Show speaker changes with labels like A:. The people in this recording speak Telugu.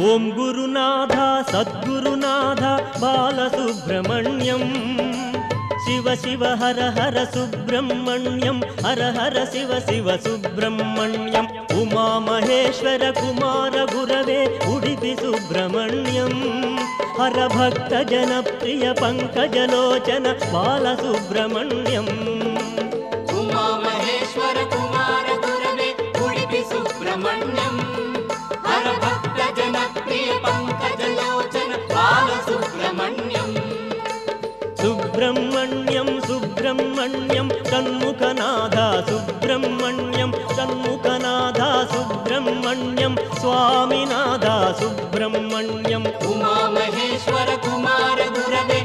A: ఓం గురునాథ సద్గురునాథ బాలసుబ్రహ్మణ్యం శివ శివ హర హర సుబ్రహ్మణ్యం హర హర శివ శివ సుబ్రహ్మణ్యం ఉమామహేశ్వర కుమార గురవే ఉడిపి సుబ్రహ్మణ్యం హర భక్త జన ప్రియ పంకజలోచన బాలసుబ్రహ్మణ్యం
B: ఉమామహేశ్వర కుమార గురవే ఉడిపి సుబ్రహ్మణ్యం హర భక్త జన ప్రియ పంకజలోచన బాలసుబ్రహ్మణ్యం
A: సుబ్రహ్మణ్యం సుబ్రహ్మణ్యం షణ్ముఖనాథ సుబ్రహ్మణ్యం షణ్ముఖనాథ సుబ్రహ్మణ్యం స్వామినాథ సుబ్రహ్మణ్యం
B: ఉమామహేశ్వర కుమార గురవే